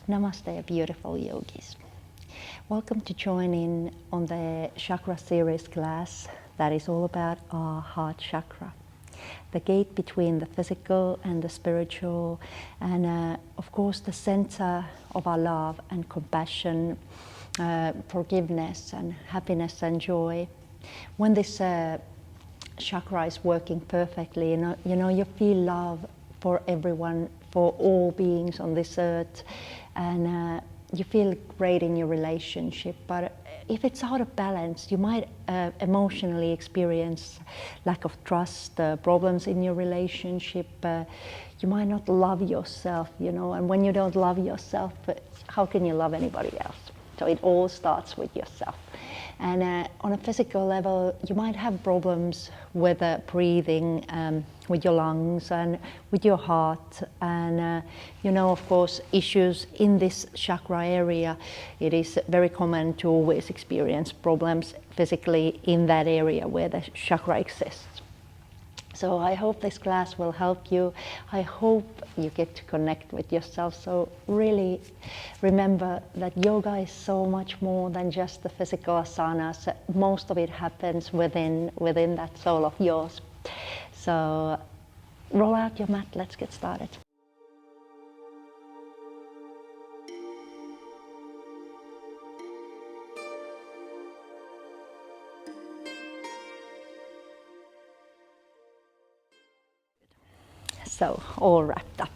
Namaste, beautiful yogis. Welcome to join in on the chakra series class that is all about our heart chakra, the gate between the physical and the spiritual, and of course the center of our love and compassion, forgiveness and happiness and joy. When this chakra is working perfectly, you feel love for everyone, for all beings on this earth, and you feel great in your relationship. But if it's out of balance, you might emotionally experience lack of trust, problems in your relationship. You might not love yourself, and when you don't love yourself, how can you love anybody else? So it all starts with yourself. And on a physical level, you might have problems with breathing, with your lungs and with your heart. And of course, issues in this chakra area, it is very common to always experience problems physically in that area where the chakra exists. So I hope this class will help you. I hope you get to connect with yourself. So really remember that yoga is so much more than just the physical asanas. Most of it happens within that soul of yours. So roll out your mat, let's get started. So all wrapped up,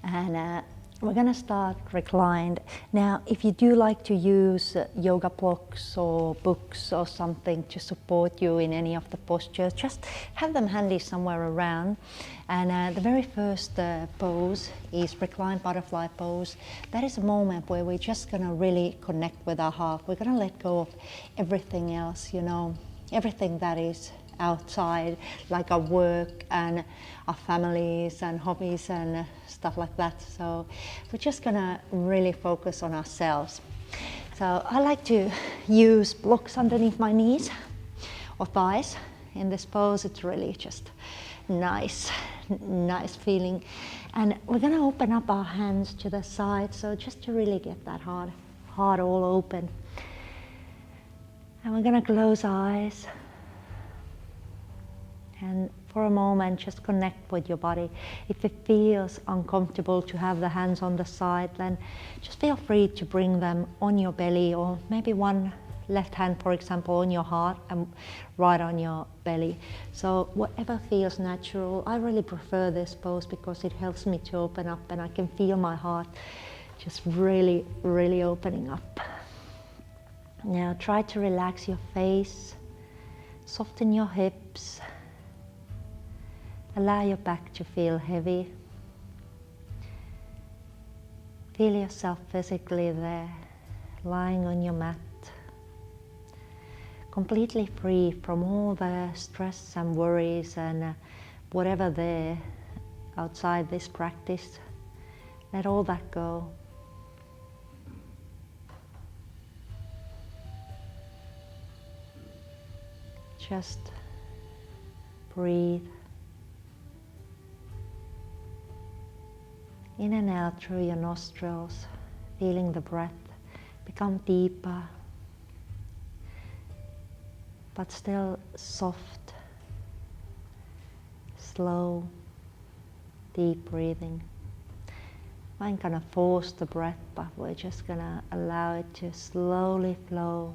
and we're going to start reclined. Now, if you do like to use yoga blocks or books or something to support you in any of the postures, just have them handy somewhere around. And the very first pose is reclined butterfly pose. That is a moment where we're just going to really connect with our heart. We're going to let go of everything else, everything that is outside, like our work and our families and hobbies and stuff like that. So we're just gonna really focus on ourselves. So I like to use blocks underneath my knees or thighs. In this pose, it's really just nice feeling. And we're gonna open up our hands to the side, so just to really get that heart all open. And we're gonna close our eyes. And for a moment, just connect with your body. If it feels uncomfortable to have the hands on the side, then just feel free to bring them on your belly, or maybe one left hand, for example, on your heart and right on your belly. So whatever feels natural. I really prefer this pose because it helps me to open up, and I can feel my heart just really, really opening up. Now try to relax your face, soften your hips. Allow your back to feel heavy. Feel yourself physically there, lying on your mat, completely free from all the stress and worries and whatever there outside this practice. Let all that go. Just breathe. In and out through your nostrils, feeling the breath become deeper, but still soft, slow, deep breathing. I'm not gonna force the breath, but we're just gonna allow it to slowly flow.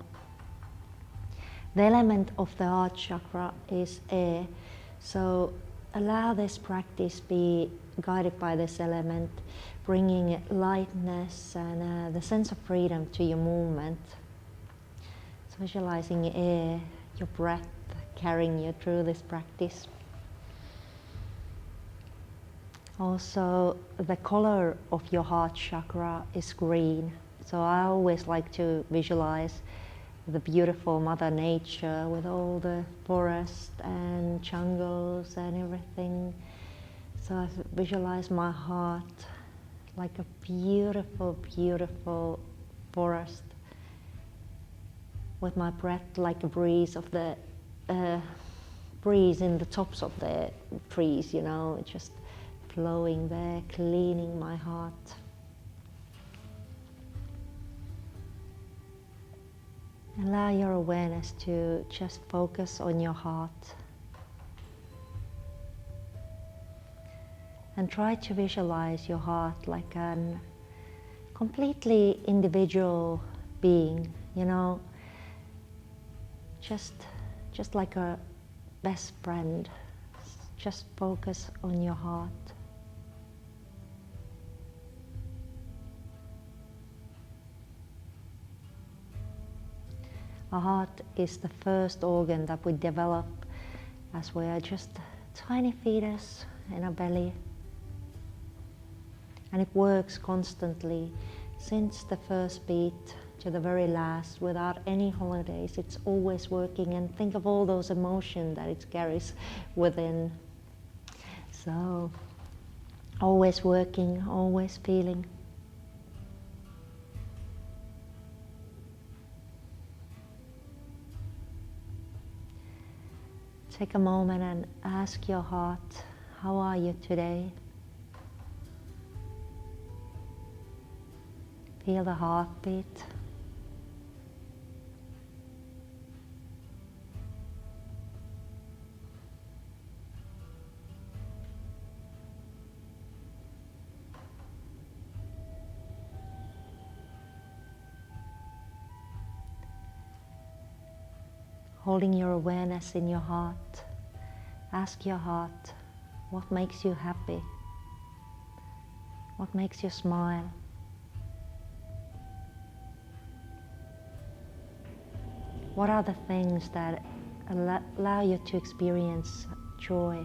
The element of the heart chakra is air, so allow this practice be guided by this element, bringing lightness and the sense of freedom to your movement. So visualizing air, your breath carrying you through this practice. Also, the color of your heart chakra is green. So I always like to visualize the beautiful Mother Nature with all the forest and jungles and everything. So I visualize my heart like a beautiful, beautiful forest, with my breath like a breeze of the breeze in the tops of the trees, just flowing there, cleaning my heart. Allow your awareness to just focus on your heart. And try to visualize your heart like a completely individual being, you know, just like a best friend. Just focus on your heart. Our heart is the first organ that we develop as we are just tiny fetus in our belly. And it works constantly since the first beat to the very last without any holidays. It's always working, and think of all those emotions that it carries within. So, always working, always feeling. Take a moment and ask your heart, how are you today? Feel the heartbeat. Holding your awareness in your heart, ask your heart, what makes you happy? What makes you smile? What are the things that allow you to experience joy?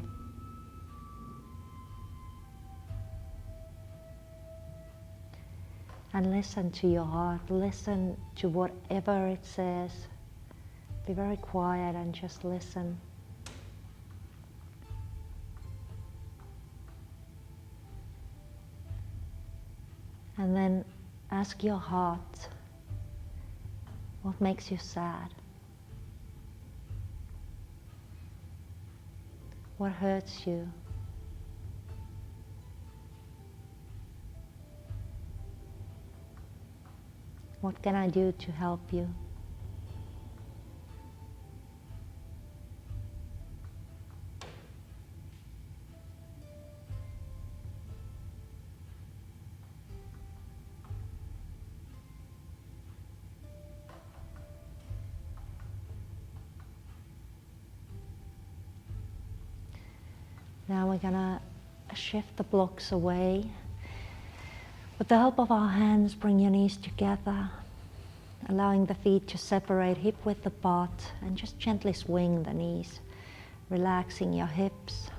And listen to your heart, listen to whatever it says. Be very quiet and just listen. And then ask your heart, what makes you sad? What hurts you? What can I do to help you? Now we're gonna shift the blocks away. With the help of our hands, bring your knees together, allowing the feet to separate hip width apart, and just gently swing the knees, relaxing your hips.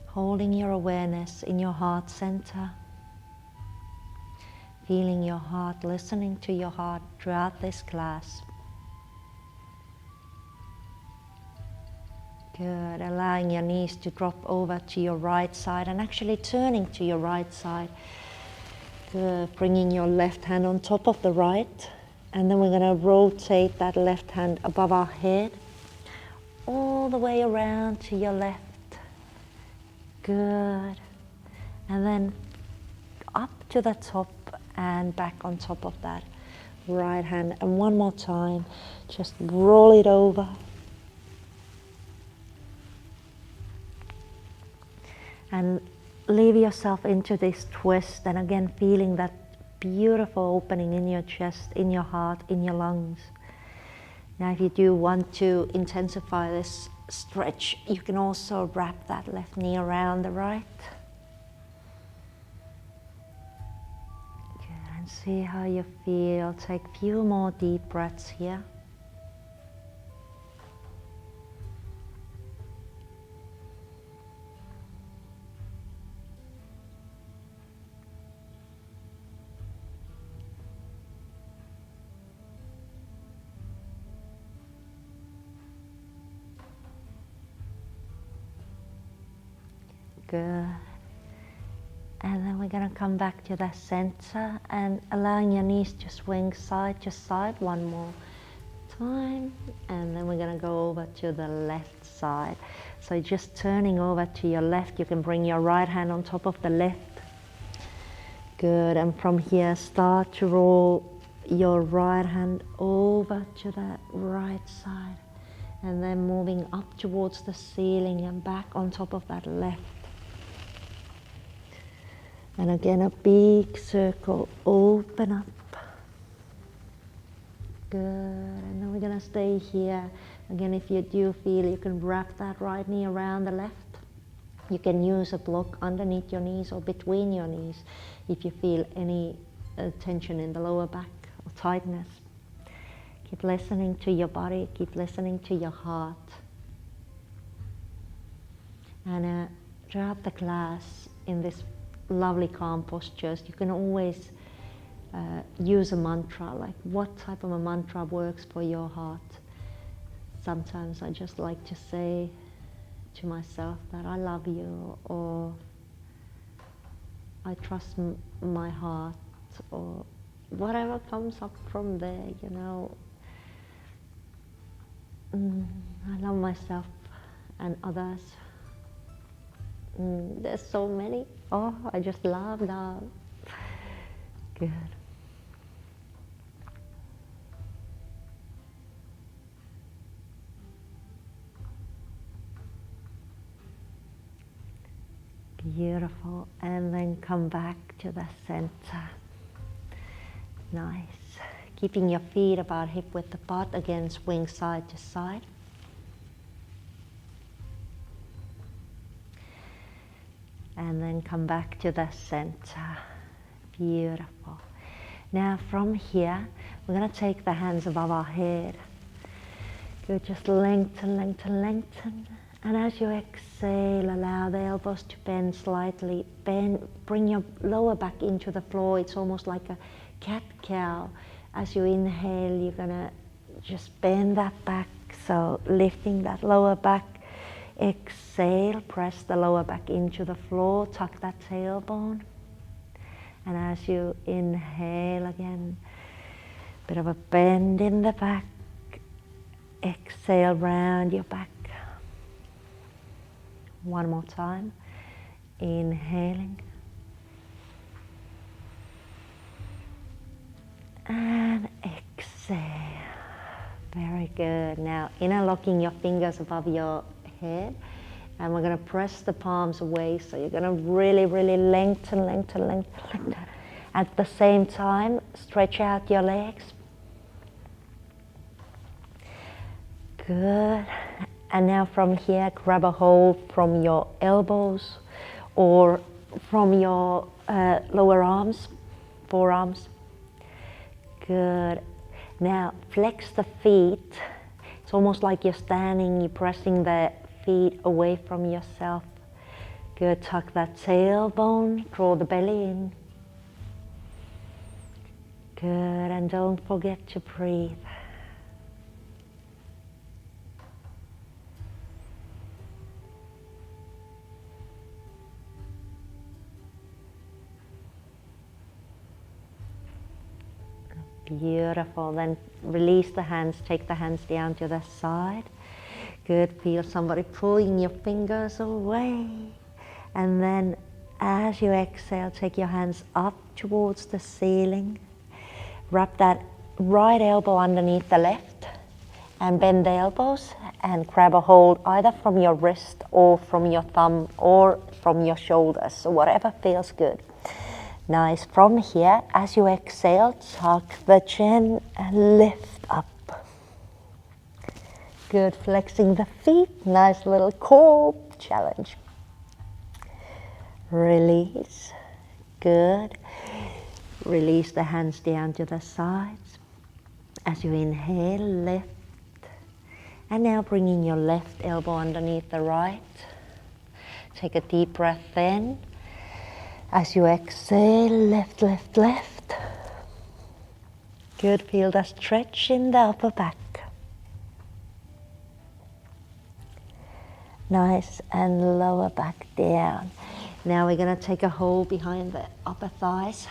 Holding your awareness in your heart center, feeling your heart, listening to your heart throughout this class. Good, allowing your knees to drop over to your right side and actually turning to your right side. Good, bringing your left hand on top of the right, and then we're going to rotate that left hand above our head, all the way around to your left. Good, and then up to the top and back on top of that right hand. And one more time, just roll it over. And leave yourself into this twist, and again feeling that beautiful opening in your chest, in your heart, in your lungs. Now if you do want to intensify this stretch, you can also wrap that left knee around the right. Good, and see how you feel. Take a few more deep breaths here. Good. And then we're going to come back to the center and allowing your knees to swing side to side one more time. And then we're going to go over to the left side. So just turning over to your left, you can bring your right hand on top of the left. Good, and from here start to roll your right hand over to the right side and then moving up towards the ceiling and back on top of that left. And again a big circle, open up. Good, and then we're gonna stay here. Again, if you do feel, you can wrap that right knee around the left. You can use a block underneath your knees or between your knees if you feel any tension in the lower back or tightness. Keep listening to your body, keep listening to your heart. And throughout the class, in this lovely calm postures, you can always use a mantra, like what type of a mantra works for your heart. Sometimes I just like to say to myself that I love you, or I trust my heart, or whatever comes up from there, you know. I love myself and others. There's so many. Oh, I just love love. Good. Beautiful, and then come back to the center. Nice. Keeping your feet about hip width apart, again swing side to side. And then come back to the center. Beautiful. Now from here, we're going to take the hands above our head. Good, just lengthen, lengthen, lengthen. And as you exhale, allow the elbows to bend slightly. Bend, bring your lower back into the floor. It's almost like a cat-cow. As you inhale, you're gonna just bend that back. So lifting that lower back. Exhale, press the lower back into the floor. Tuck that tailbone. And as you inhale again, bit of a bend in the back. Exhale, round your back. One more time, inhaling and exhale. Very good. Now interlocking your fingers above your head, and we're going to press the palms away, so you're going to really, really lengthen, lengthen, lengthen, lengthen. At the same time, stretch out your legs. Good. And now from here, grab a hold from your elbows or from your lower arms, forearms. Good. Now flex the feet. It's almost like you're standing, you're pressing the feet away from yourself. Good, tuck that tailbone, draw the belly in. Good, and don't forget to breathe. Beautiful. Then release the hands, take the hands down to the side. Good, feel somebody pulling your fingers away. And then as you exhale, take your hands up towards the ceiling. Wrap that right elbow underneath the left and bend the elbows and grab a hold either from your wrist or from your thumb or from your shoulders, so whatever feels good. Nice. From here, as you exhale, tuck the chin and lift up. Good. Flexing the feet. Nice little core challenge. Release. Good. Release the hands down to the sides. As you inhale, lift. And now bringing your left elbow underneath the right. Take a deep breath in. As you exhale, lift, lift, lift. Good, feel the stretch in the upper back. Nice, and lower back down. Now we're going to take a hold behind the upper thighs.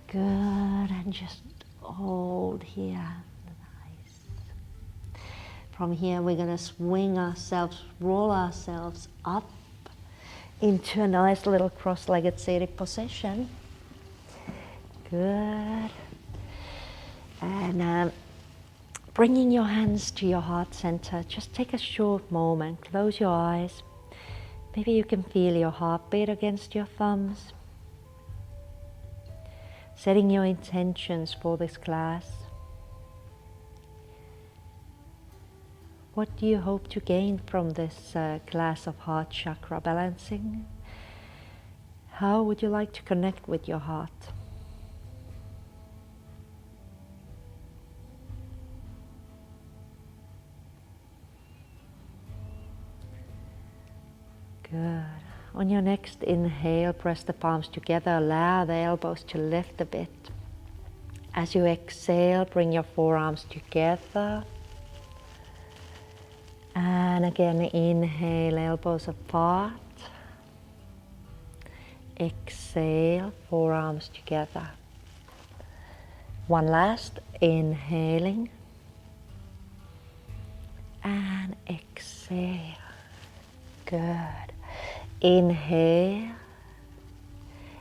Good, and just hold here. Nice. From here we're going to swing ourselves, roll ourselves up into a nice little cross-legged seated position. Good. And bringing your hands to your heart center, just take a short moment, close your eyes. Maybe you can feel your heartbeat against your thumbs. Setting your intentions for this class. What do you hope to gain from this class of heart chakra balancing? How would you like to connect with your heart? Good. On your next inhale, press the palms together, allow the elbows to lift a bit. As you exhale, bring your forearms together. And again, inhale, elbows apart. Exhale, forearms together. One last, inhaling. And exhale. Good. Inhale.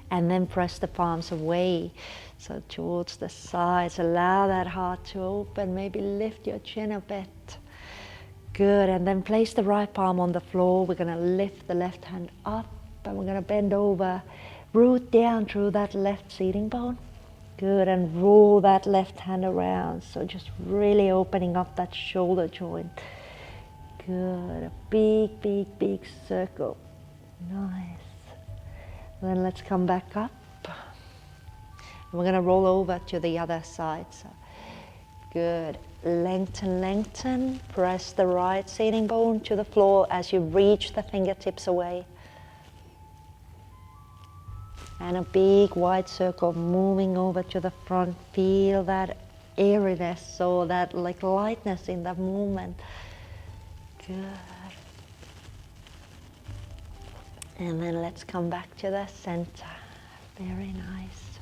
And then press the palms away. So towards the sides, allow that heart to open. Maybe lift your chin a bit. Good, and then place the right palm on the floor. We're going to lift the left hand up and we're going to bend over, root down through that left seating bone. Good, and roll that left hand around. So just really opening up that shoulder joint. Good, a big, big, big circle. Nice. Then let's come back up. And we're going to roll over to the other side. So, good. Lengthen, lengthen. Press the right seating bone to the floor as you reach the fingertips away. And a big wide circle moving over to the front. Feel that airiness or that like lightness in that movement. Good. And then let's come back to the center. Very nice.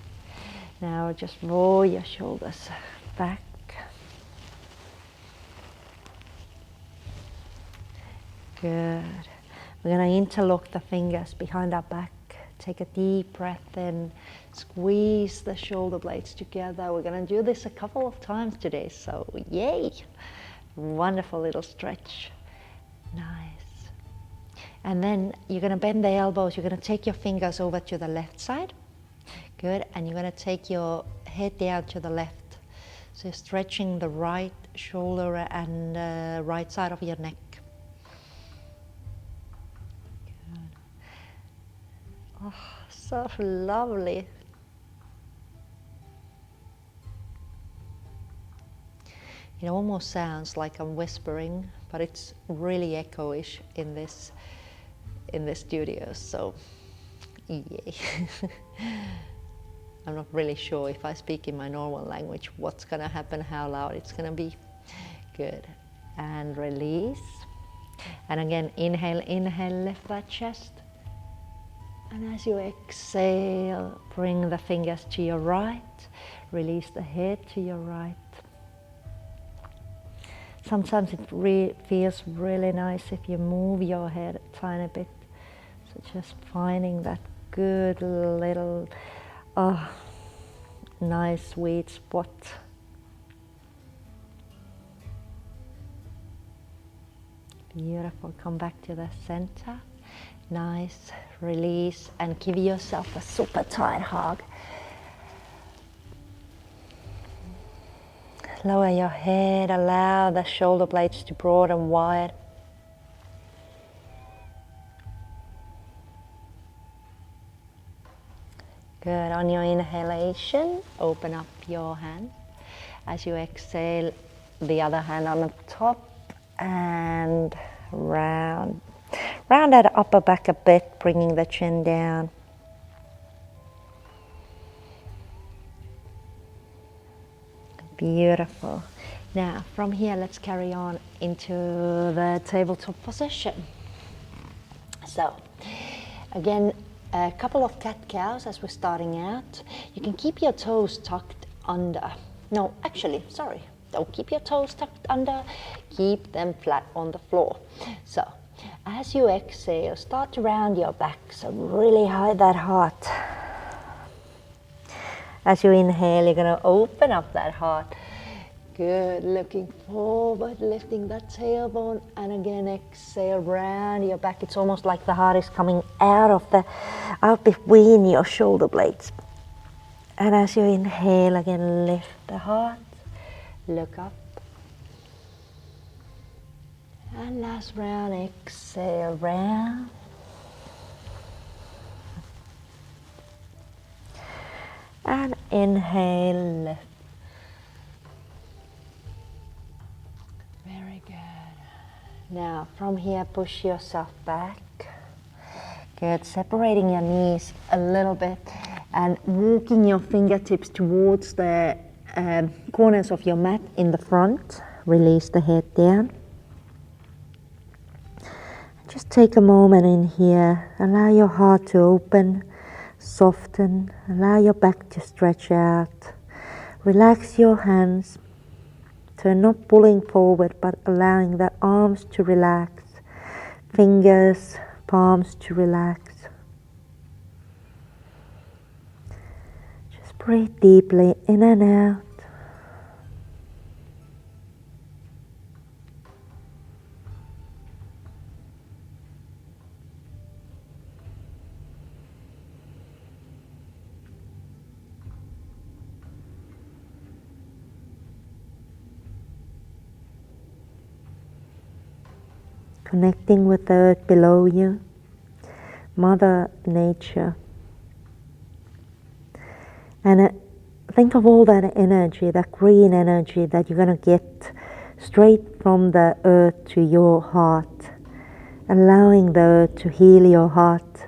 Now just roll your shoulders back. Good. We're going to interlock the fingers behind our back. Take a deep breath in. Squeeze the shoulder blades together. We're going to do this a couple of times today, so yay! Wonderful little stretch. Nice. And then you're going to bend the elbows. You're going to take your fingers over to the left side. Good. And you're going to take your head down to the left. So you're stretching the right shoulder and right side of your neck. Oh, so lovely. It almost sounds like I'm whispering, but it's really echoish in this studio, so yay. I'm not really sure if I speak in my normal language what's gonna happen, how loud it's gonna be. Good. And release. And again, inhale, inhale, lift that chest. And as you exhale, bring the fingers to your right. Release the head to your right. Sometimes it feels really nice if you move your head a tiny bit. So just finding that good little, nice sweet spot. Beautiful. Come back to the center. Nice. Release and give yourself a super tight hug. Lower your head, allow the shoulder blades to broaden wide. Good. On your inhalation, open up your hand. As you exhale, the other hand on the top and round. Round that upper back a bit, bringing the chin down. Beautiful. Now, from here, let's carry on into the tabletop position. So, again, a couple of cat-cows as we're starting out. You can keep your toes tucked under. No, actually, sorry. Don't keep your toes tucked under. Keep them flat on the floor. So, As you exhale, start to round your back, so really hide that heart. As you inhale, you're going to open up that heart. Good, looking forward, lifting that tailbone, and again exhale, round your back. It's almost like the heart is coming out between your shoulder blades. And as you inhale, again lift the heart, look up. And last round, exhale, round. And inhale, lift. Very good. Now from here, push yourself back. Good, separating your knees a little bit and walking your fingertips towards the corners of your mat in the front. Release the head down. Just take a moment in here. Allow your heart to open, soften. Allow your back to stretch out. Relax your hands. So not pulling forward, but allowing the arms to relax. Fingers, palms to relax. Just breathe deeply in and out. Connecting with the earth below you, Mother Nature. And think of all that energy, that green energy that you're going to get straight from the earth to your heart, allowing the earth to heal your heart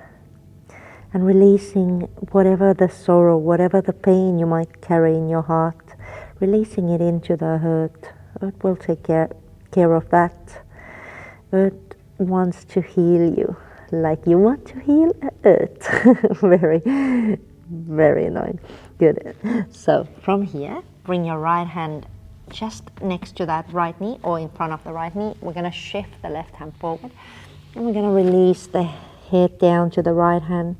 and releasing whatever the sorrow, whatever the pain you might carry in your heart, releasing it into the earth. Earth will take care of that. Earth wants to heal you like you want to heal Earth. Very, very nice. Good. So from here, bring your right hand just next to that right knee or in front of the right knee. We're going to shift the left hand forward and we're going to release the head down to the right hand.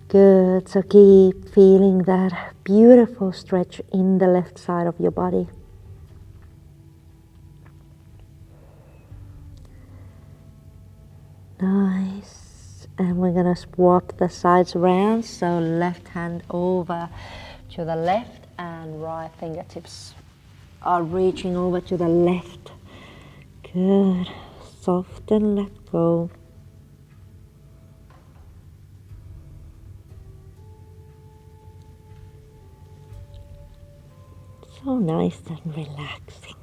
Good. So keep feeling that beautiful stretch in the left side of your body. Nice. And we're going to swap the sides around. So left hand over to the left and right fingertips are reaching over to the left. Good. Soften, let go. So nice and relaxing.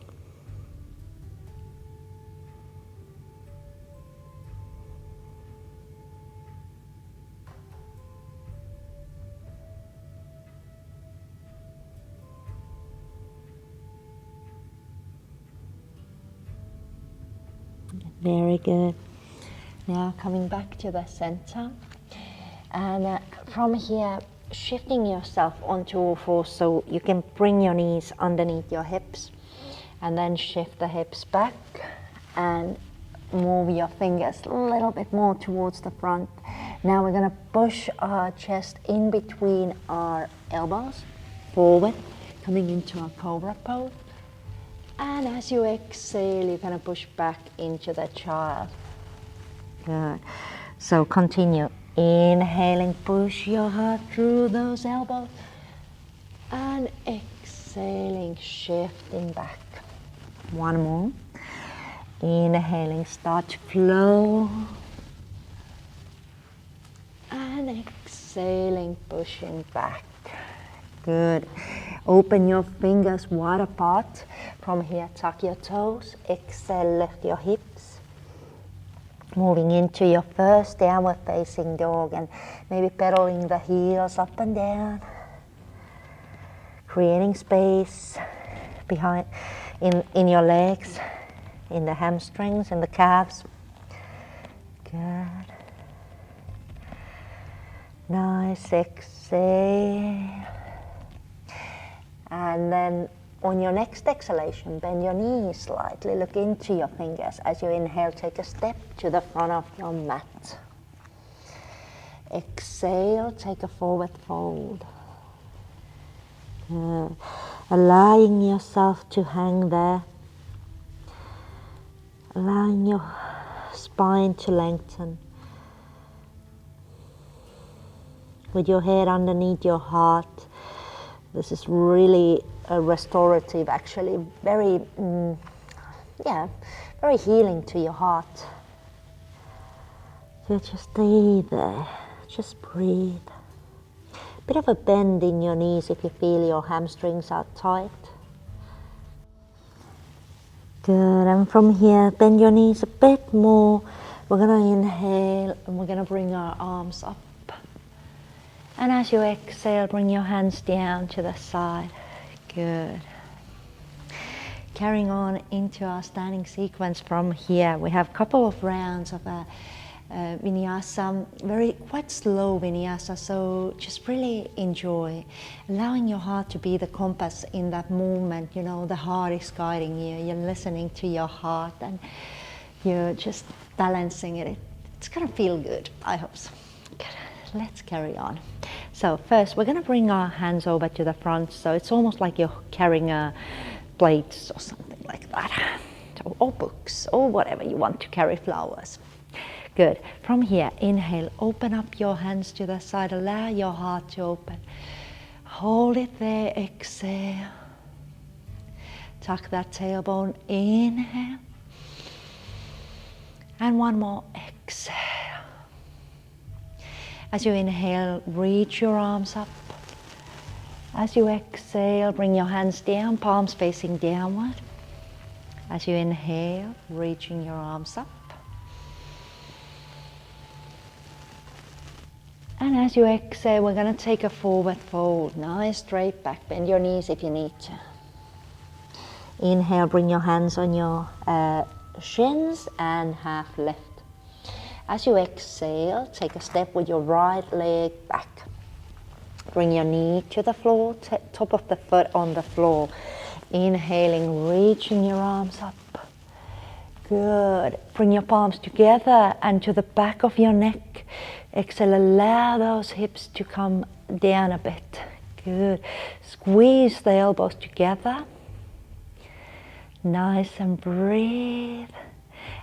Very good. Now coming back to the center, and from here shifting yourself onto all fours so you can bring your knees underneath your hips and then shift the hips back and move your fingers a little bit more towards the front. Now we're going to push our chest in between our elbows forward, coming into a cobra pose. And as you exhale, you're going to push back into the child. Good. So continue. Inhaling, push your heart through those elbows. And exhaling, shifting back. One more. Inhaling, start to flow. And exhaling, pushing back. Good. Open your fingers wide apart. From here, tuck your toes. Exhale, lift your hips. Moving into your first downward facing dog and maybe pedaling the heels up and down. Creating space behind in your legs, in the hamstrings and the calves. Good. Nice. Exhale. And then On your next exhalation, bend your knees slightly, look into your fingers. As you inhale, take a step to the front of your mat. Exhale, take a forward fold. Allowing yourself to hang there. Allowing your spine to lengthen. With your head underneath your heart. This is really restorative, actually. Very healing to your heart. So just stay there. Just breathe. Bit of a bend in your knees if you feel your hamstrings are tight. Good, and from here, bend your knees a bit more. We're gonna inhale and we're gonna bring our arms up. And as you exhale, bring your hands down to the side. Good. Carrying on into our standing sequence from here, we have a couple of rounds of a vinyasa, quite slow vinyasa, so just really enjoy allowing your heart to be the compass in that movement. You know, the heart is guiding you, you're listening to your heart and you're just balancing it. It's gonna feel good, I hope so. Good. Let's carry on. So first we're gonna bring our hands over to the front, so it's almost like you're carrying a plates or something like that, or books or whatever you want to carry, flowers. Good. From here, inhale, open up your hands to the side, allow your heart to open. Hold it there, exhale. Tuck that tailbone, inhale. And one more, exhale. As you inhale, reach your arms up. As you exhale, bring your hands down, palms facing downward. As you inhale, reaching your arms up. And as you exhale, we're going to take a forward fold. Nice straight back. Bend your knees if you need to. Inhale, bring your hands on your shins and half lift. As you exhale, take a step with your right leg back. Bring your knee to the floor, top of the foot on the floor. Inhaling, reaching your arms up. Good. Bring your palms together and to the back of your neck. Exhale, allow those hips to come down a bit. Good. Squeeze the elbows together. Nice, and breathe.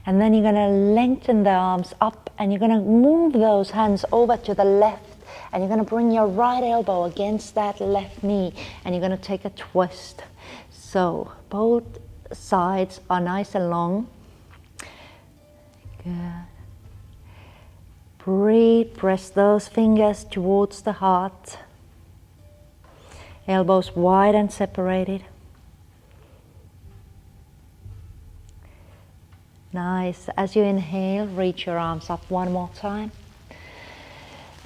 And then you're going to lengthen the arms up and you're going to move those hands over to the left. And you're going to bring your right elbow against that left knee and you're going to take a twist. So both sides are nice and long. Good. Breathe, press those fingers towards the heart. Elbows wide and separated. Nice. As you inhale, reach your arms up one more time.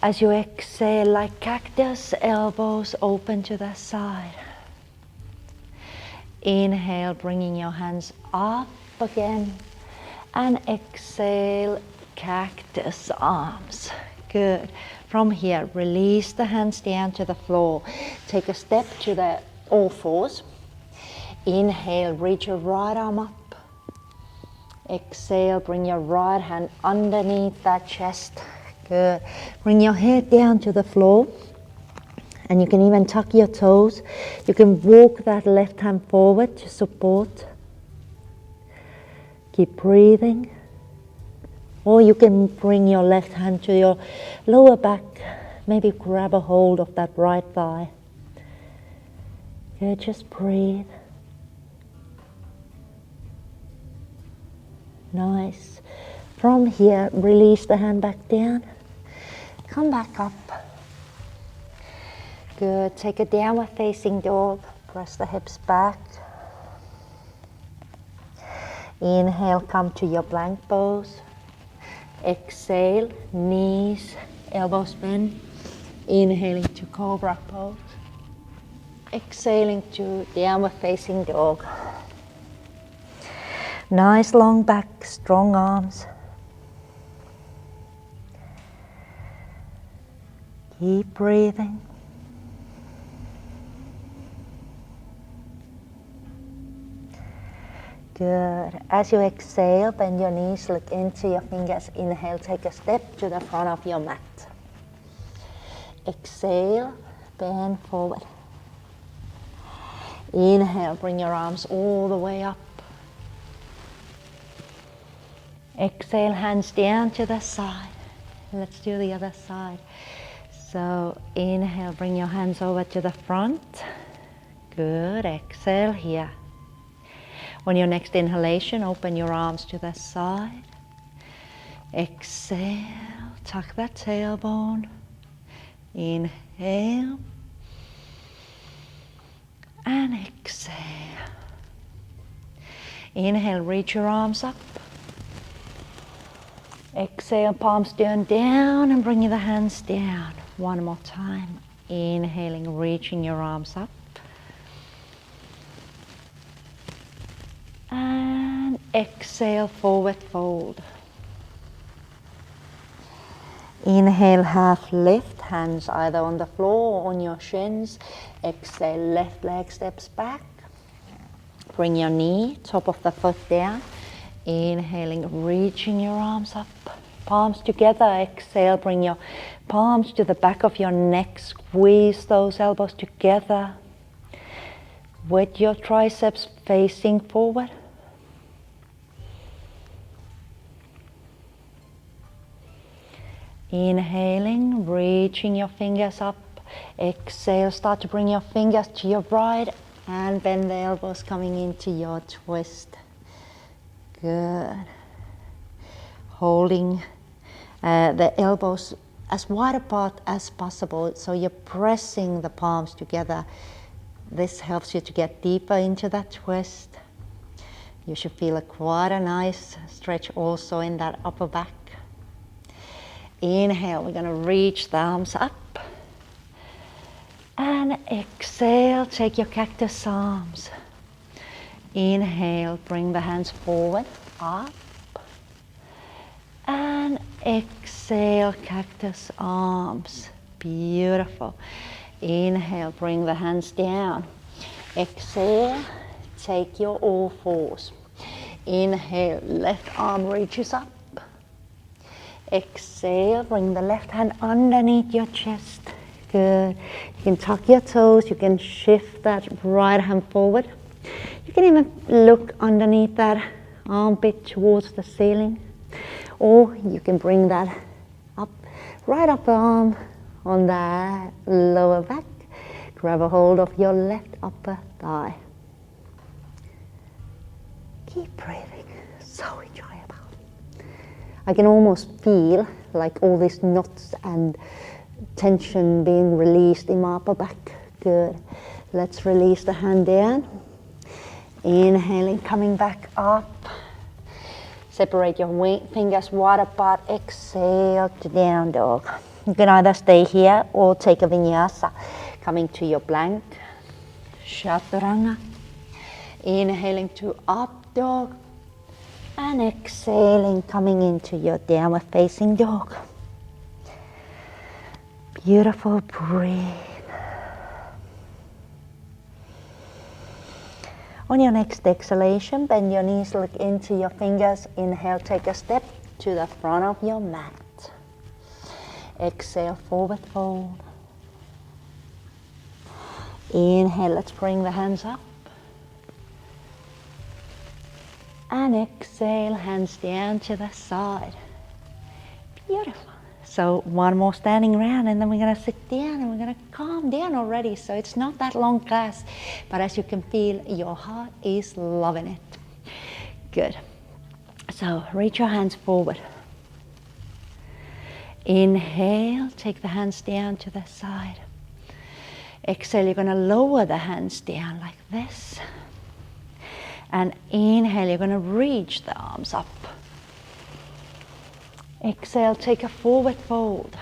As you exhale, like cactus, elbows open to the side. Inhale, bringing your hands up again. And exhale, cactus arms. Good. From here, release the hands down to the floor. Take a step to the all fours. Inhale, reach your right arm up. Exhale, bring your right hand underneath that chest. Good. Bring your head down to the floor. And you can even tuck your toes. You can walk that left hand forward to support. Keep breathing. Or you can bring your left hand to your lower back. Maybe grab a hold of that right thigh. Good, just breathe. Nice. From here, release the hand back down. Come back up. Good. Take a downward facing dog. Press the hips back. Inhale, come to your plank pose. Exhale, knees, elbows bend. Inhaling to cobra pose. Exhaling to downward facing dog. Nice long back, strong arms. Keep breathing. Good. As you exhale, bend your knees, look into your fingers. Inhale, take a step to the front of your mat. Exhale, bend forward. Inhale, bring your arms all the way up. Exhale, hands down to the side. Let's do the other side. So inhale, bring your hands over to the front. Good. Exhale here. On your next inhalation, open your arms to the side. Exhale, tuck that tailbone. Inhale. And exhale. Inhale, reach your arms up. Exhale, palms turn down and bring the hands down. One more time. Inhaling, reaching your arms up. And exhale, forward fold. Inhale, half lift, hands either on the floor or on your shins. Exhale, left leg steps back. Bring your knee, top of the foot down. Inhaling, reaching your arms up. Palms together. Exhale, bring your palms to the back of your neck. Squeeze those elbows together. With your triceps facing forward. Inhaling, reaching your fingers up. Exhale, start to bring your fingers to your right and bend the elbows coming into your twist. Good. Holding the elbows as wide apart as possible, so you're pressing the palms together. This helps you to get deeper into that twist. You should feel quite a nice stretch also in that upper back. Inhale, we're going to reach the arms up. And exhale, take your cactus arms. Inhale, bring the hands forward, up. And exhale, cactus arms. Beautiful. Inhale, bring the hands down. Exhale, take your all fours. Inhale, left arm reaches up. Exhale, bring the left hand underneath your chest. Good. You can tuck your toes, you can shift that right hand forward. You can even look underneath that armpit towards the ceiling. Or you can bring that up, right upper arm on the lower back. Grab a hold of your left upper thigh. Keep breathing, so enjoyable. I can almost feel like all these knots and tension being released in my upper back. Good. Let's release the hand down. Inhaling, coming back up. Separate your fingers wide apart. Exhale to down dog. You can either stay here or take a vinyasa. Coming to your plank. Chaturanga. Inhaling to up dog. And exhaling, coming into your downward facing dog. Beautiful, breathe. On your next exhalation, bend your knees, look into your fingers. Inhale, take a step to the front of your mat. Exhale, forward fold. Inhale, let's bring the hands up. And exhale, hands down to the side. Beautiful. So one more standing round and then we're going to sit down and we're going to calm down already. So it's not that long class, but as you can feel, your heart is loving it. Good. So reach your hands forward. Inhale, take the hands down to the side. Exhale, you're going to lower the hands down like this. And inhale, you're going to reach the arms up. Exhale, take a forward fold.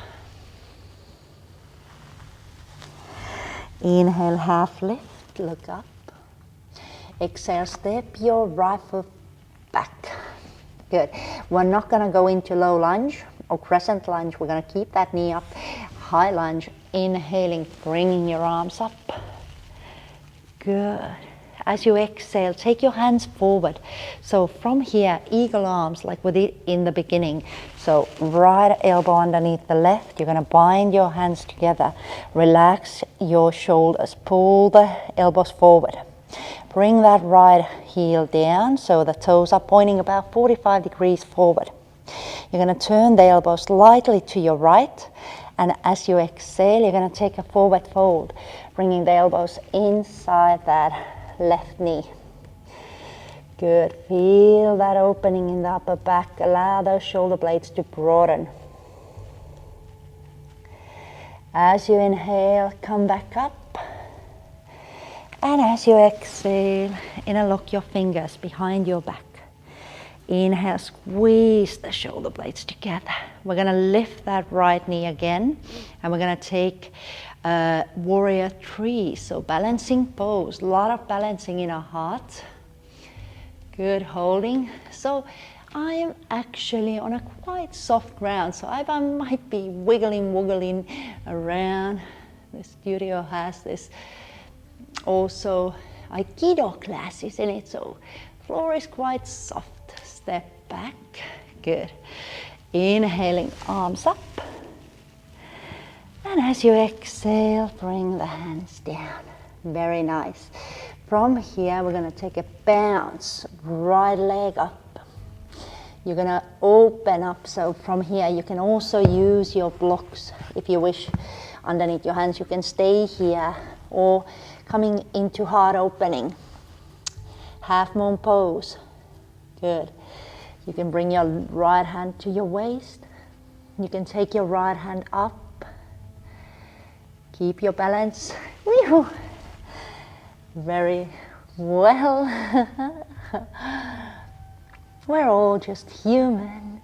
Inhale, half lift, look up. Exhale, step your right foot back. Good. We're not going to go into low lunge or crescent lunge. We're going to keep that knee up. High lunge, inhaling, bringing your arms up. Good. As you exhale, take your hands forward. So from here, eagle arms like with it in the beginning. So right elbow underneath the left. You're going to bind your hands together. Relax your shoulders. Pull the elbows forward. Bring that right heel down so the toes are pointing about 45 degrees forward. You're going to turn the elbows slightly to your right. And as you exhale, you're going to take a forward fold, bringing the elbows inside that left knee. Good. Feel that opening in the upper back. Allow those shoulder blades to broaden. As you inhale, come back up. And as you exhale, interlock your fingers behind your back. Inhale, squeeze the shoulder blades together. We're going to lift that right knee again, and we're going to take warrior three. So balancing pose, a lot of balancing in our heart. Good, holding. So I am actually on a quite soft ground, so I might be wiggling around. The studio has this also Aikido classes in it, so floor is quite soft. Step back. Good. Inhaling, arms up. And as you exhale, bring the hands down. Very nice. From here, we're going to take a bounce. Right leg up. You're going to open up. So from here, you can also use your blocks if you wish. Underneath your hands, you can stay here or coming into heart opening. Half moon pose. Good. You can bring your right hand to your waist. You can take your right hand up. Keep your balance. Woo-hoo. Very well. We're all just human,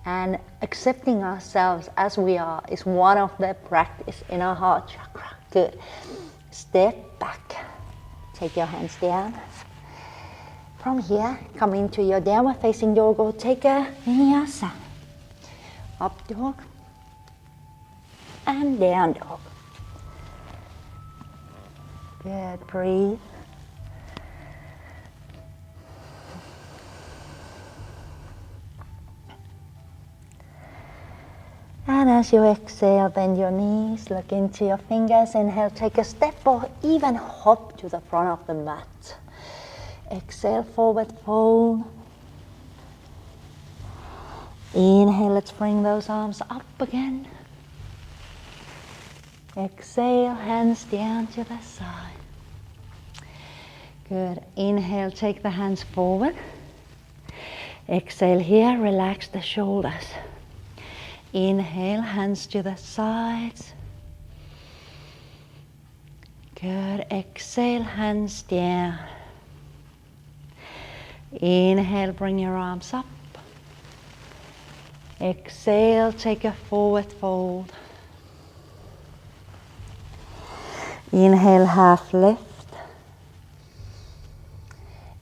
and accepting ourselves as we are is one of the practice in our heart chakra. Good. Step back. Take your hands down. From here, come into your downward facing dog or take a vinyasa. Up dog and down dog. Good, breathe. And as you exhale, bend your knees, look into your fingers. Inhale, take a step or even hop to the front of the mat. Exhale, forward fold. Inhale, let's bring those arms up again. Exhale, hands down to the side. Good. Inhale, take the hands forward. Exhale here, relax the shoulders. Inhale, hands to the sides. Good. Exhale, hands down. Inhale, bring your arms up. Exhale, take a forward fold. Inhale, half lift.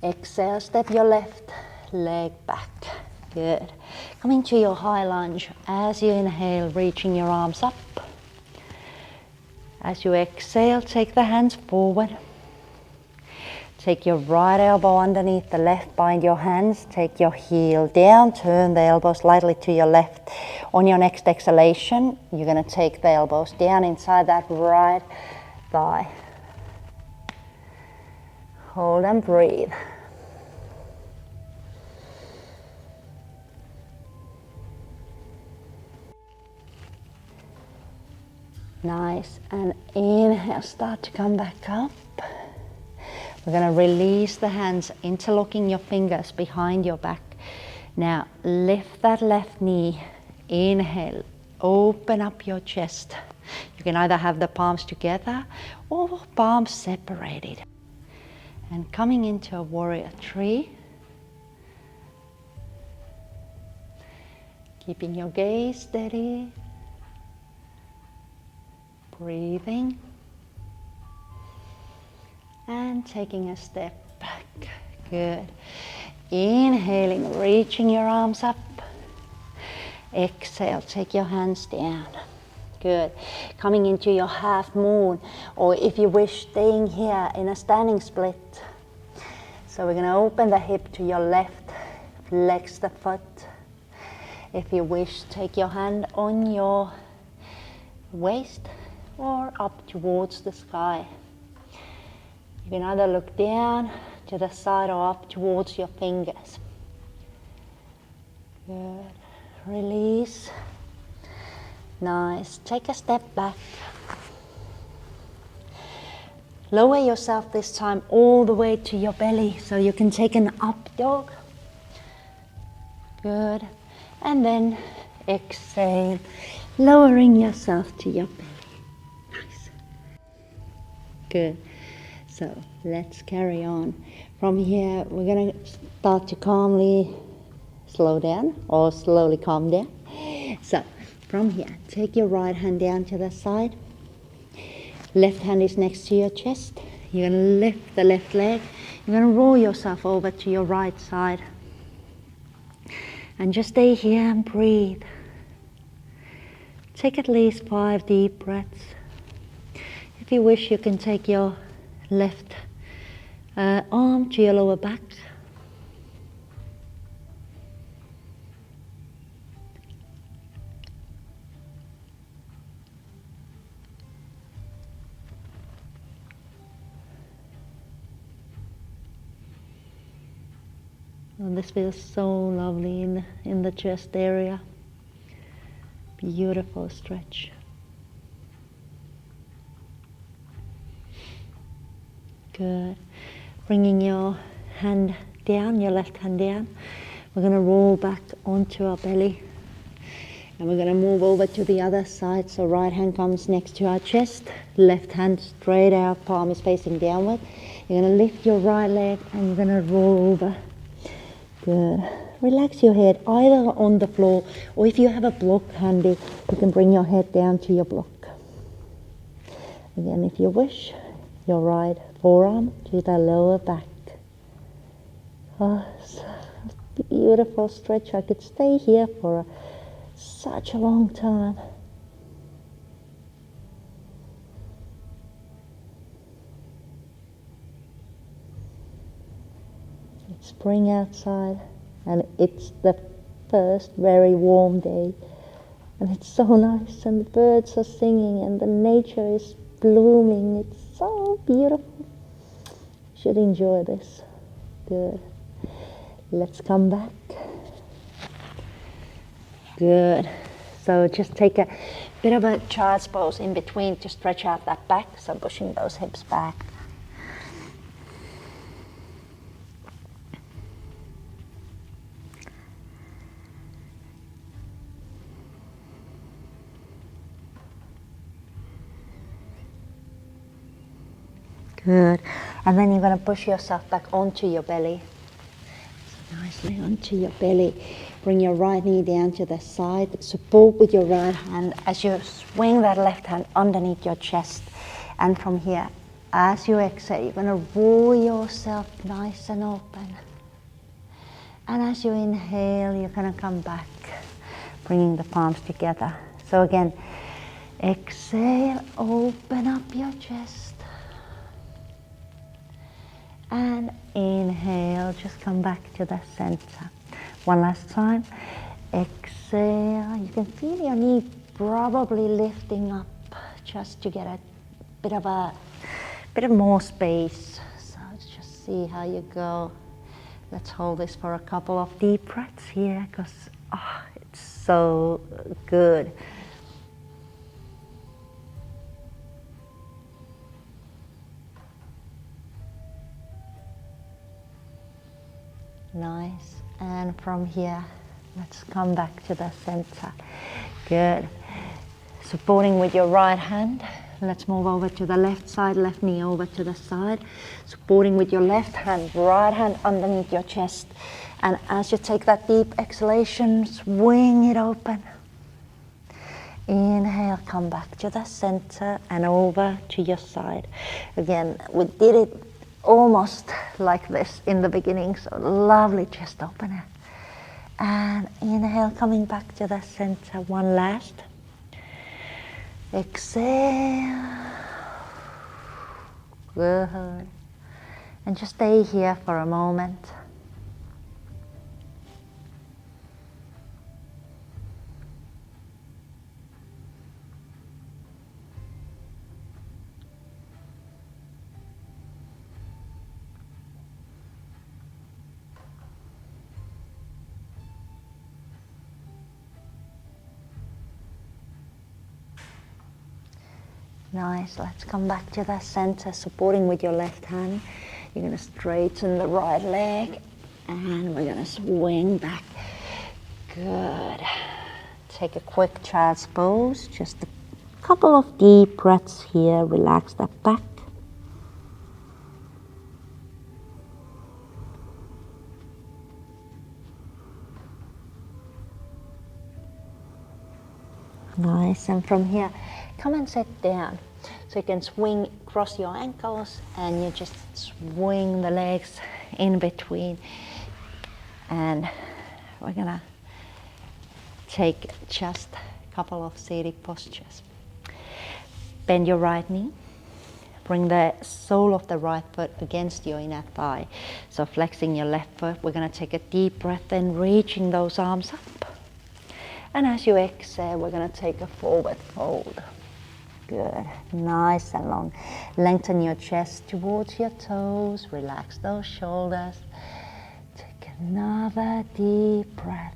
Exhale, step your left leg back. Good. Come into your high lunge. As you inhale, reaching your arms up. As you exhale, take the hands forward. Take your right elbow underneath the left, bind your hands, take your heel down, turn the elbow slightly to your left. On your next exhalation, you're going to take the elbows down inside that right thigh. Hold and breathe. Nice, and inhale, start to come back up. We're going to release the hands, interlocking your fingers behind your back. Now lift that left knee. Inhale, open up your chest. You can either have the palms together or palms separated. And coming into a warrior three. Keeping your gaze steady. Breathing. And taking a step back. Good. Inhaling, reaching your arms up. Exhale, take your hands down. Good. Coming into your half moon, or if you wish, staying here in a standing split. So we're going to open the hip to your left, flex the foot. If you wish, take your hand on your waist or up towards the sky. You can either look down to the side or up towards your fingers. Good. Release. Nice. Take a step back. Lower yourself this time all the way to your belly so you can take an up dog. Good. And then exhale, lowering yourself to your belly. Nice. Good. So let's carry on. From here, we're going to start to calmly slow down or slowly calm down. So from here, take your right hand down to the side. Left hand is next to your chest. You're going to lift the left leg. You're going to roll yourself over to your right side. And just stay here and breathe. Take at least 5 deep breaths. If you wish, you can take your left arm to your lower back. And this feels so lovely in the chest area. Beautiful stretch. Good. Bringing your hand down, your left hand down. We're going to roll back onto our belly. And we're going to move over to the other side. So right hand comes next to our chest. Left hand straight out, palm is facing downward. You're going to lift your right leg and you're going to roll over. Good. Relax your head either on the floor or if you have a block handy, you can bring your head down to your block. Again, if you wish, your right forearm to the lower back. Oh, beautiful stretch. I could stay here for such a long time. It's spring outside and it's the first very warm day and it's so nice and the birds are singing and the nature is blooming. It's so beautiful. You should enjoy this. Good. Let's come back. Good. So just take a bit of a child's pose in between to stretch out that back, so pushing those hips back. Good. And then you're going to push yourself back onto your belly. So nicely onto your belly. Bring your right knee down to the side. Support with your right hand as you swing that left hand underneath your chest. And from here, as you exhale, you're going to roll yourself nice and open. And as you inhale, you're going to come back, bringing the palms together. So again, exhale, open up your chest. And inhale, just come back to the center. One last time. Exhale. You can feel your knee probably lifting up just to get a bit of more space. So let's just see how you go. Let's hold this for a couple of deep breaths here because it's so good. Nice. And from here, let's come back to the center. Good. Supporting with your right hand. Let's move over to the left side, left knee over to the side. Supporting with your left hand, right hand underneath your chest. And as you take that deep exhalation, swing it open. Inhale, come back to the center and over to your side. Again, we did it almost like this in the beginning, so lovely chest opener. And inhale, coming back to the center. One last. Exhale. Good. And just stay here for a moment. Nice, let's come back to the center, supporting with your left hand. You're going to straighten the right leg and we're going to swing back. Good. Take a quick child's pose, just a couple of deep breaths here, relax that back. Nice, and from here, come and sit down. So you can swing across your ankles and you just swing the legs in between. And we're gonna take just a couple of seated postures. Bend your right knee. Bring the sole of the right foot against your inner thigh. So flexing your left foot, we're gonna take a deep breath in, reaching those arms up. And as you exhale, we're going to take a forward fold. Good. Nice and long. Lengthen your chest towards your toes. Relax those shoulders. Take another deep breath.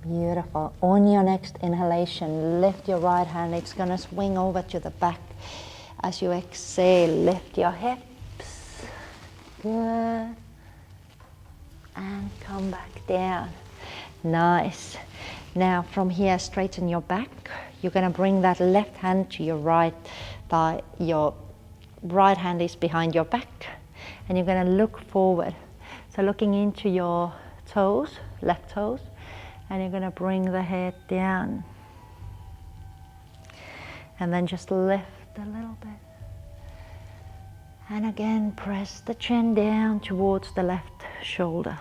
Beautiful. On your next inhalation, lift your right hand. It's going to swing over to the back. As you exhale, lift your hips. Good. And come back down. Nice. Now from here, straighten your back. You're going to bring that left hand to your right thigh. Your right hand is behind your back. And you're going to look forward. So looking into your toes, left toes. And you're going to bring the head down. And then just lift a little bit. And again, press the chin down towards the left shoulder.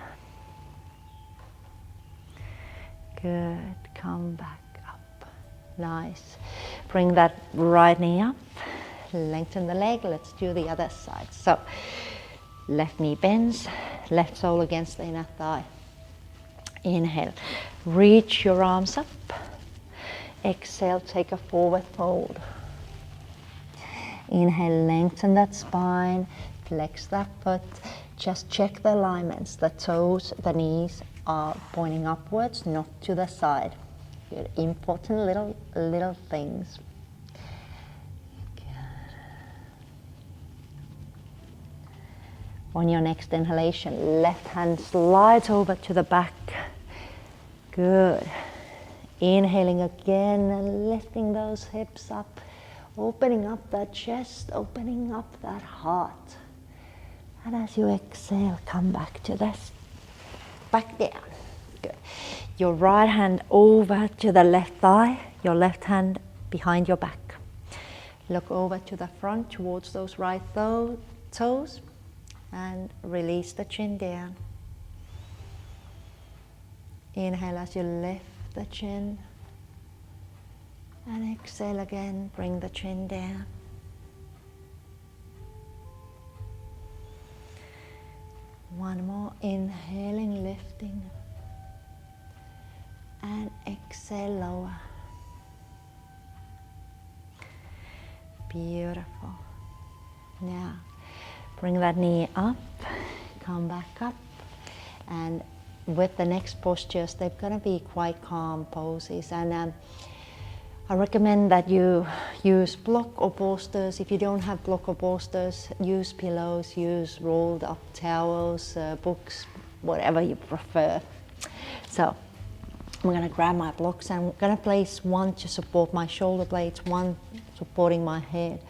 Good, come back up. Nice. Bring that right knee up, lengthen the leg. Let's do the other side. So, left knee bends, left sole against the inner thigh. Inhale, reach your arms up. Exhale, take a forward fold. Inhale, lengthen that spine, flex that foot. Just check the alignments. The toes, the knees are pointing upwards, not to the side. Good. Important little things. Good. On your next inhalation, left hand slides over to the back. Good. Inhaling again and lifting those hips up. Opening up that chest, opening up that heart. And as you exhale, come back to this. Back down. Good. Your right hand over to the left thigh, your left hand behind your back. Look over to the front towards those right toes and release the chin down. Inhale as you lift the chin. And exhale again, bring the chin down. One more, inhaling, lifting. And exhale, lower. Beautiful. Now, bring that knee up, come back up. And with the next postures, they're going to be quite calm poses. And I recommend that you use block or bolsters. If you don't have block or bolsters, use pillows, use rolled up towels, books, whatever you prefer. So I'm going to grab my blocks and I'm going to place one to support my shoulder blades, one supporting my head.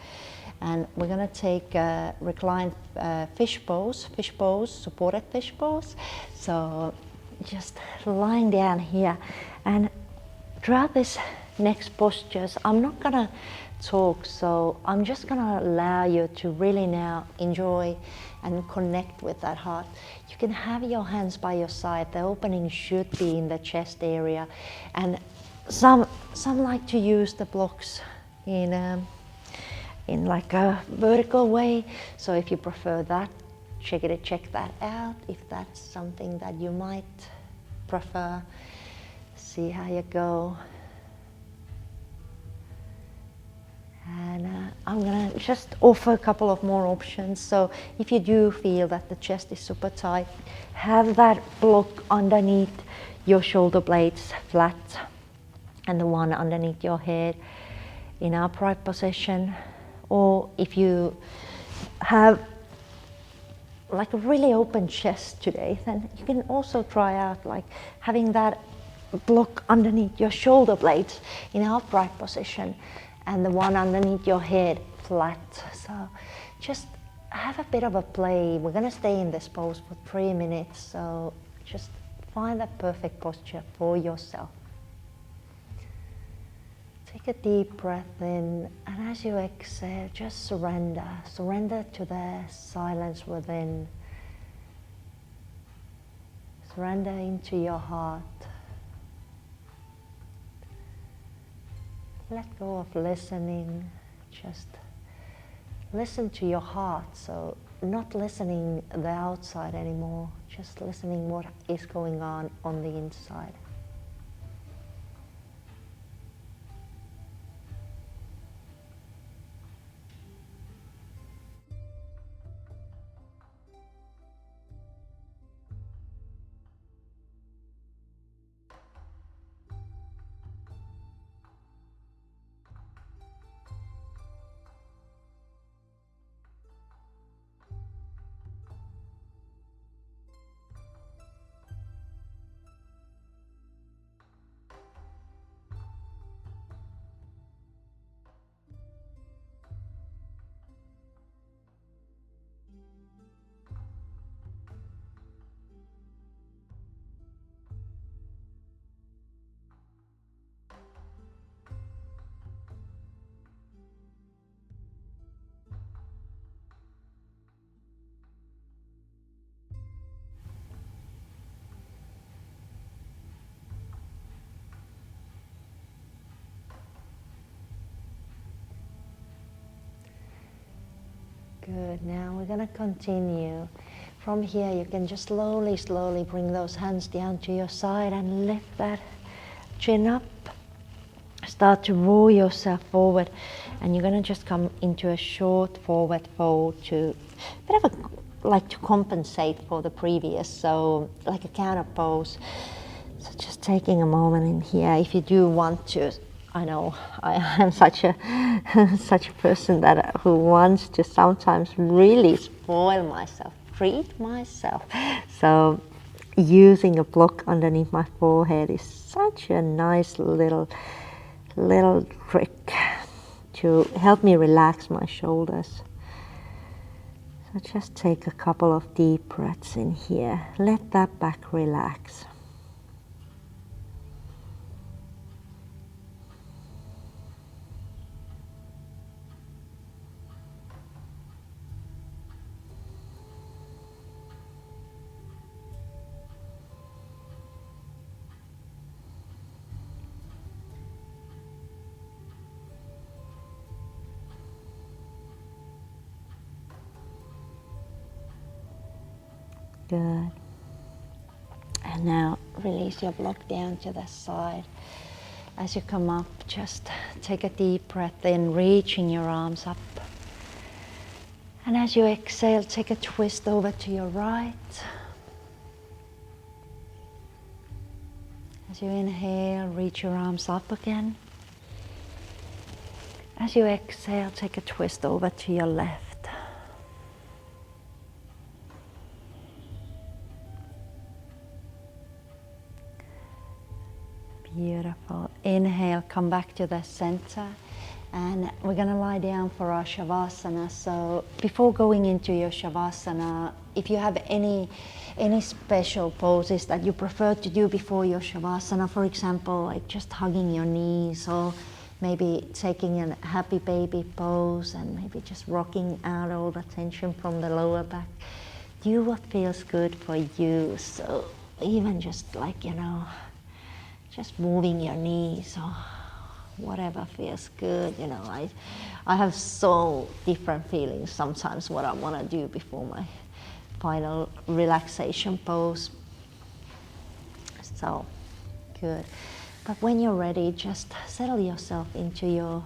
And we're going to take reclined fish pose, supported fish pose. So just lying down here, and throughout this next postures, I'm not gonna talk, so I'm just gonna allow you to really now enjoy and connect with that heart. You can have your hands by your side. The opening should be in the chest area, and some some like to use the blocks in like a vertical way. So if you prefer that, check that out. If that's something that you might prefer, see how you go. And I'm gonna just offer a couple of more options. So if you do feel that the chest is super tight, have that block underneath your shoulder blades flat and the one underneath your head in upright position. Or if you have like a really open chest today, then you can also try out like having that block underneath your shoulder blades in upright position and the one underneath your head flat. So just have a bit of a play. We're gonna stay in this pose for 3 minutes, so just find that perfect posture for yourself. Take a deep breath in, and as you exhale, just surrender. Surrender to the silence within. Surrender into your heart. Let go of listening. Just listen to your heart. So not listening the outside anymore, just listening what is going on the inside. Good, now we're going to continue. From here you can just slowly bring those hands down to your side and lift that chin up. Start to roll yourself forward, and you're going to just come into a short forward fold to bit of a, like to compensate for the previous, so like a counter pose. So just taking a moment in here, if you do want to. I know I am such a person that who wants to sometimes really spoil myself, treat myself. So using a block underneath my forehead is such a nice little trick to help me relax my shoulders. So just take a couple of deep breaths in here. Let that back relax. Good. And now release your block down to the side. As you come up, just take a deep breath in, reaching your arms up. And as you exhale, take a twist over to your right. As you inhale, reach your arms up again. As you exhale, take a twist over to your left. Beautiful. Inhale, come back to the center, and we're going to lie down for our Shavasana. So before going into your Shavasana, if you have any special poses that you prefer to do before your Shavasana, for example, like just hugging your knees, or maybe taking a happy baby pose and maybe just rocking out all the tension from the lower back, do what feels good for you. So even just like, just moving your knees or whatever feels good. You know, I have so different feelings sometimes what I want to do before my final relaxation pose. So good. But when you're ready, just settle yourself into your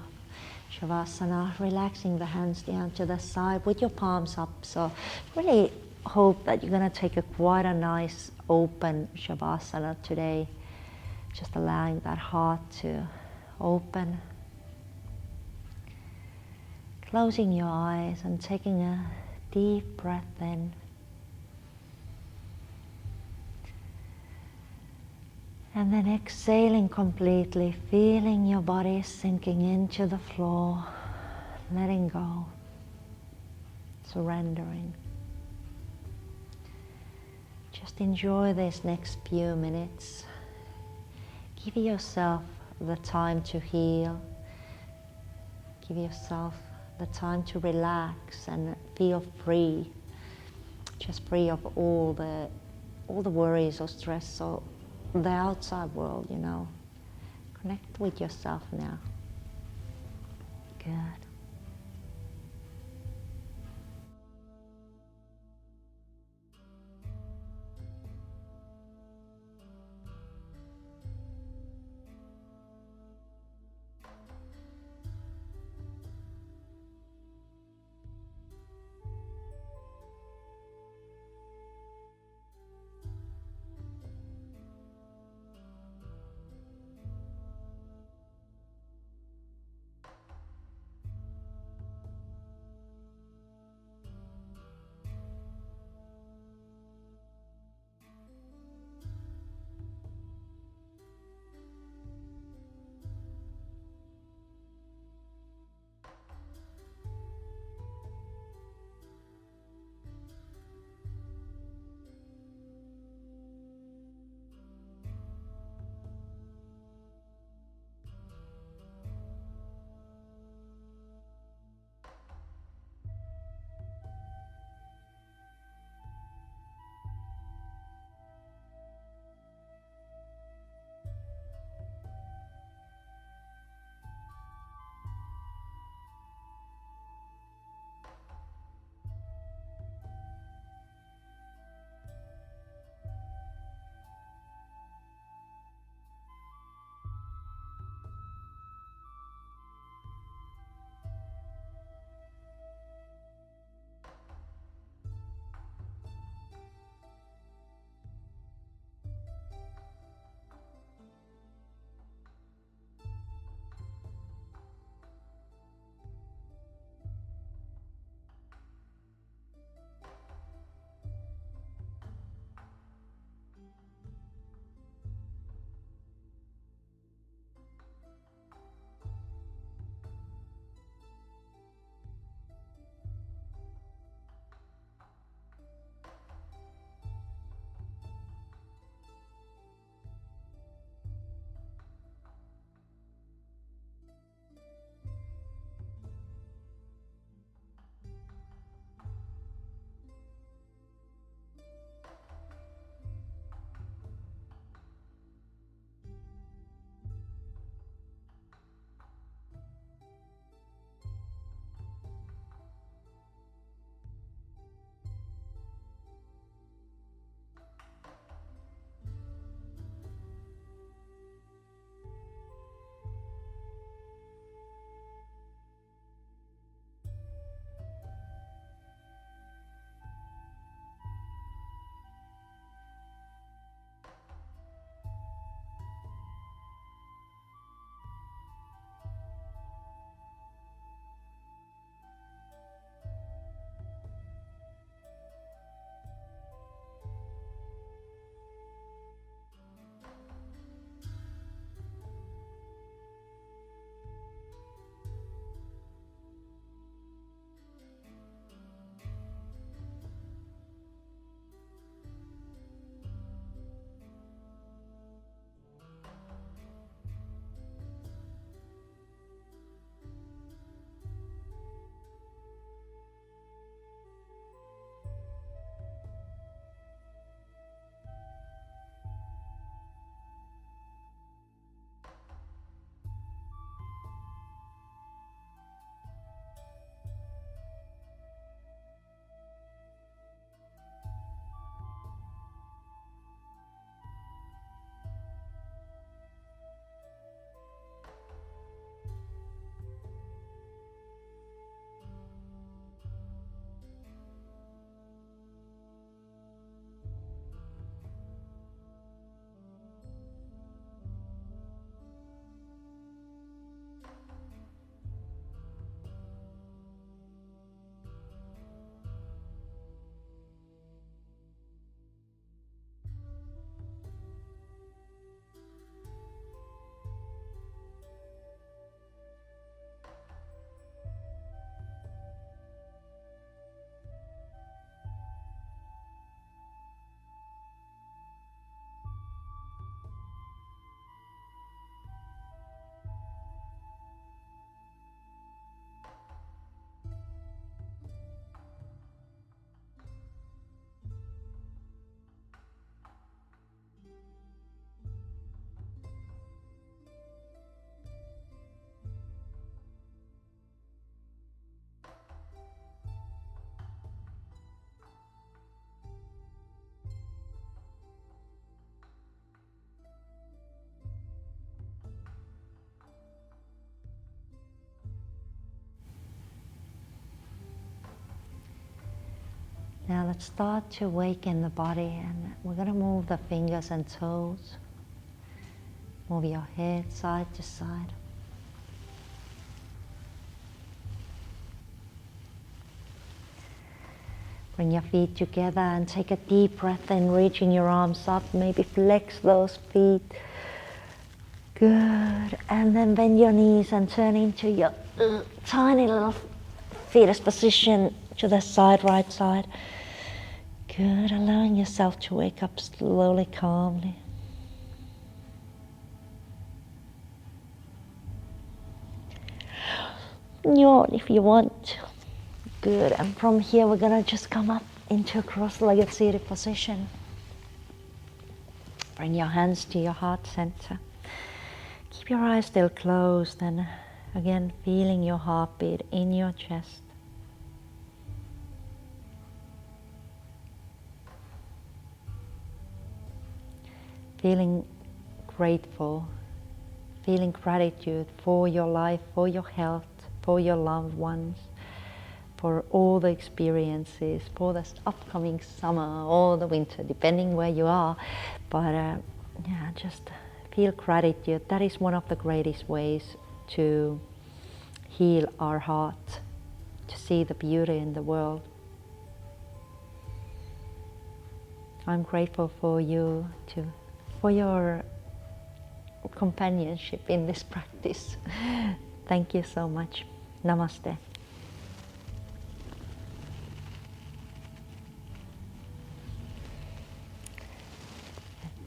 Shavasana, relaxing the hands down to the side with your palms up. So really hope that you're going to take quite a nice open Shavasana today. Just allowing that heart to open. Closing your eyes and taking a deep breath in. And then exhaling completely, feeling your body sinking into the floor, letting go, surrendering. Just enjoy these next few minutes. Give yourself the time to heal. Give yourself the time to relax and feel free. Just free of all the worries or stress or the outside world, you know. Connect with yourself now. Good. let's start to awaken the body, and we're going to move the fingers and toes. Move your head side to side. Bring your feet together and take a deep breath in, reaching your arms up. Maybe flex those feet. Good. And then bend your knees and turn into your tiny little fetus position to the side, right side. Good. Allowing yourself to wake up slowly, calmly. Yawn if you want. Good. And from here we're going to just come up into a cross-legged seated position. Bring your hands to your heart center. Keep your eyes still closed, and again feeling your heartbeat in your chest. Feeling grateful, feeling gratitude for your life, for your health, for your loved ones, for all the experiences, for this upcoming summer or the winter, depending where you are. But yeah, just feel gratitude. That is one of the greatest ways to heal our heart, to see the beauty in the world. I'm grateful for you, for your companionship in this practice. Thank you so much. Namaste.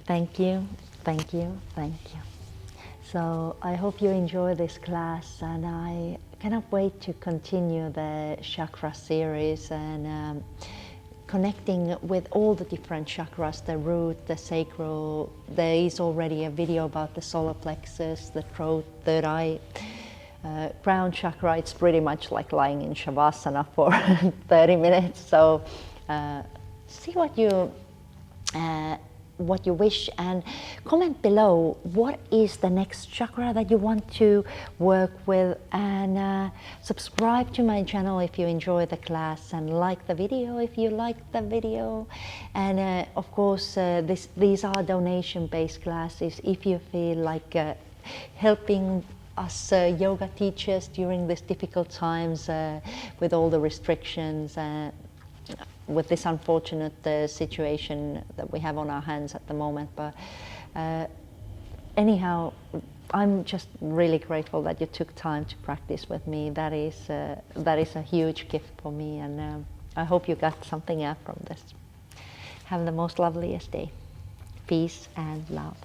Thank you, thank you, thank you. So I hope you enjoy this class, and I cannot wait to continue the chakra series and connecting with all the different chakras, the root, the sacral. There is already a video about the solar plexus, the throat, third eye, crown chakra. It's pretty much like lying in Shavasana for 30 minutes. So see what you wish, and comment below what is the next chakra that you want to work with, and subscribe to my channel if you enjoy the class, and like the video if you like the video. And of course these are donation based classes. If you feel like helping us yoga teachers during these difficult times with all the restrictions, with this unfortunate situation that we have on our hands at the moment. But anyhow, I'm just really grateful that you took time to practice with me. That is a huge gift for me, and I hope you got something out from this. Have the most loveliest day. Peace and love.